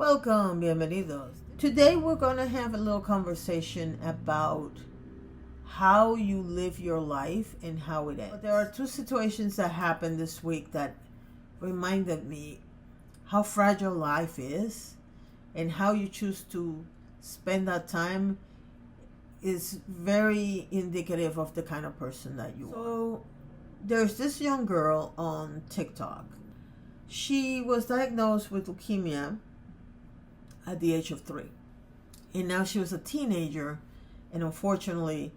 Welcome, bienvenidos. Today we're going to have a little conversation about how you live your life and how it ends. There are two situations that happened this week that reminded me how fragile life is, and how you choose to spend that time is very indicative of the kind of person that you are. So there's this young girl on TikTok. She was diagnosed with leukemia at the age of 3, and now she was a teenager, and unfortunately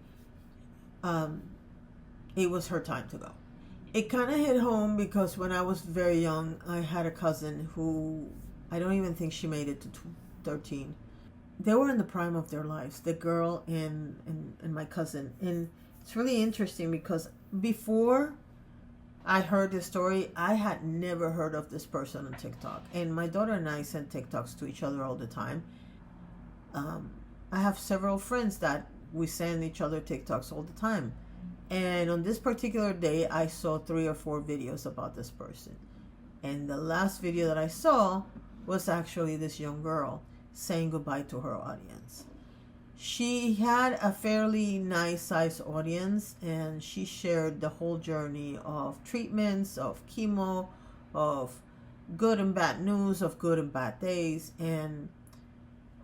it was her time to go. It kind of hit home because when I was very young, I had a cousin who I don't even think she made it to 13. They were in the prime of their lives, the girl and my cousin. And it's really interesting because before I heard this story, I had never heard of this person on TikTok. And my daughter and I send TikToks to each other all the time. I have several friends that we send each other TikToks all the time. And on this particular day, I saw 3 or 4 videos about this person. And the last video that I saw was actually this young girl saying goodbye to her audience. She had a fairly nice size audience, and she shared the whole journey of treatments, of chemo, of good and bad news, of good and bad days. And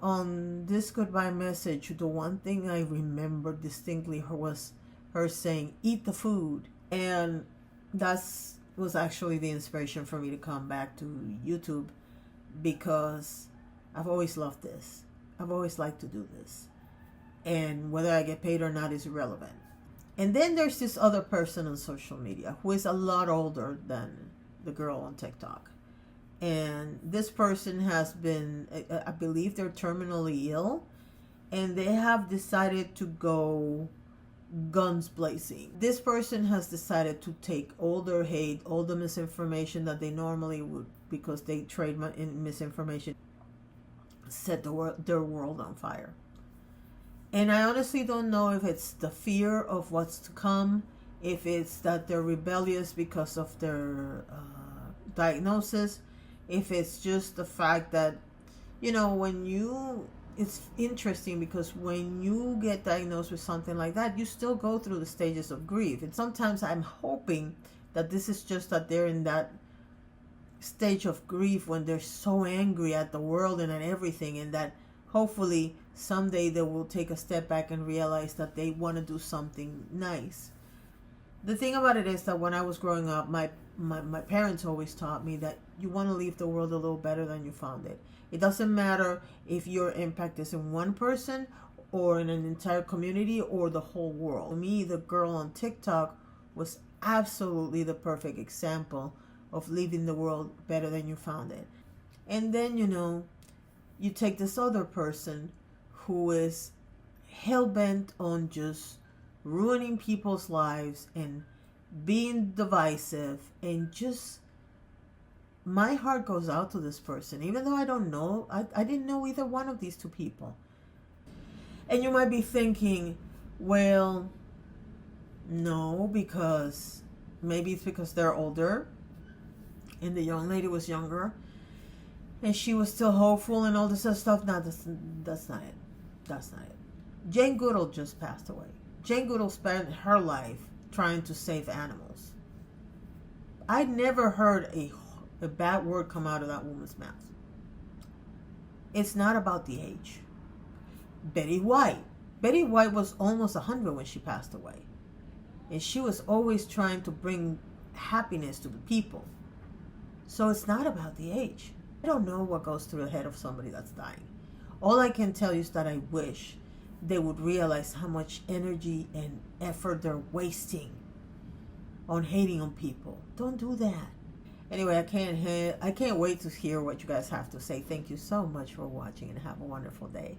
on this goodbye message, the one thing I remember distinctly was her saying, "Eat the food." And that was actually the inspiration for me to come back to YouTube, because I've always loved this. I've always liked to do this. And whether I get paid or not is irrelevant. And then there's this other person on social media who is a lot older than the girl on TikTok. And this person has been, I believe they're terminally ill, and they have decided to go guns blazing. This person has decided to take all their hate, all the misinformation that they normally would, because they trade in misinformation, set their world on fire. And I honestly don't know if it's the fear of what's to come, if it's that they're rebellious because of their diagnosis, if it's just the fact that, it's interesting because when you get diagnosed with something like that, you still go through the stages of grief. And sometimes I'm hoping that this is just that they're in that stage of grief when they're so angry at the world and at everything, and that hopefully someday they will take a step back and realize that they want to do something nice. The thing about it is that when I was growing up, my parents always taught me that you want to leave the world a little better than you found it. It doesn't matter if your impact is in one person or in an entire community or the whole world. For me, the girl on TikTok was absolutely the perfect example of leaving the world better than you found it. And then, you take this other person who is hell-bent on just ruining people's lives and being divisive, and just my heart goes out to this person, even though I don't know, I didn't know either one of these two people. And you might be thinking, well, no, because maybe it's because they're older and the young lady was younger and she was still hopeful and all this other stuff. No, that's not it. That's not it. Jane Goodall just passed away. Jane Goodall spent her life trying to save animals. I never heard a bad word come out of that woman's mouth. It's not about the age. Betty White was almost 100 when she passed away, and she was always trying to bring happiness to the people. So it's not about the age. I don't know what goes through the head of somebody that's dying. All I can tell you is that I wish they would realize how much energy and effort they're wasting on hating on people. Don't do that. Anyway, I can't wait to hear what you guys have to say. Thank you so much for watching, and have a wonderful day.